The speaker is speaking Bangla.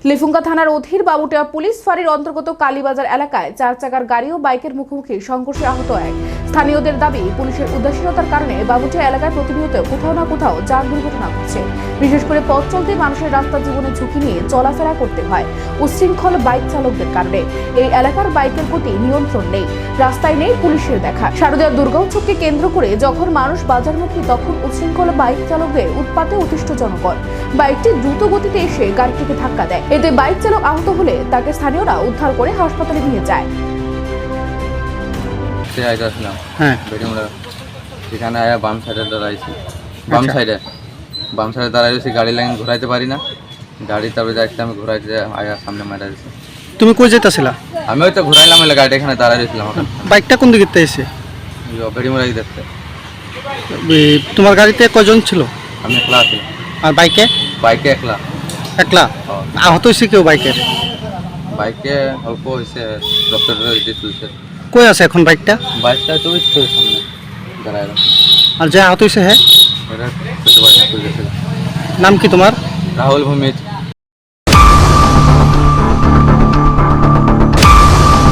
লিফুঙ্গা থানার অধীর বাবুটিয়া পুলিশ ফাঁড়ির অন্তর্গত কালীবাজার এলাকায় 4 চাকার গাড়ি ও বাইকের মুখোমুখি সংঘর্ষে আহত এক। স্থানীয়দের দাবি, পুলিশের উদাসীনতার কারণে বাবুটিয়া এলাকায় প্রতিনিয়ত কোথাও না কোথাও যান দুর্ঘটনা ঘটছে। বিশেষ করে পথ চলতে মানুষের রাস্তা জীবনে ঝুঁকি নিয়ে চলাফেরা করতে হয় উচ্ছৃঙ্খল বাইক চালকদের কারণে। এই এলাকার বাইকের প্রতি নিয়ন্ত্রণ নেই, রাস্তায় নেই পুলিশের দেখা। শারদীয়া দুর্গা উৎসবকে কেন্দ্র করে যখন মানুষ বাজারমুখী, তখন উচ্ছৃঙ্খল বাইক চালকদের উৎপাতে অতিষ্ঠ জনগণ। বাইকটি দ্রুত গতিতে এসে গাড়িটিকে ধাক্কা দেয়। এতে বাইক চালক আহত হলে তাকে স্থানীয়রা উদ্ধার করে হাসপাতালে নিয়ে যায়। এখানে আয়া বাম সাইডে দাঁড়াইছি, বাম সাইডে দাঁড়াইছি, গাড়ি লাইন ঘোরাইতে পারি না। গাড়ি তারপরে যাইতে আমি ঘোরাইতে আয়া সামনে মারা দিয়েছি। তুমি কই যেতেছিলা? আমি ওই তো ঘোরাইলাম, গাড়িটা এখানে দাঁড়াই দিয়েছিলাম। বাইকটা কোন দিকে এসে? বেড়িমুড়াই দেখতে। তোমার গাড়িতে কয়জন ছিল? আমি একলা আছি। আর বাইকে? বাইকে একলা। একলা? আহত হয়েছে কেউ বাইকের? বাইকে অল্প হয়েছে, ডক্টর চলছে। কই আছে এখন বাইকটা? বাইকটা তো সামনে দাঁড়ায়। আর যে আহত হয়েছে হ্যাঁ, এটা নাম কি তোমার? রাহুল ভূমিজ।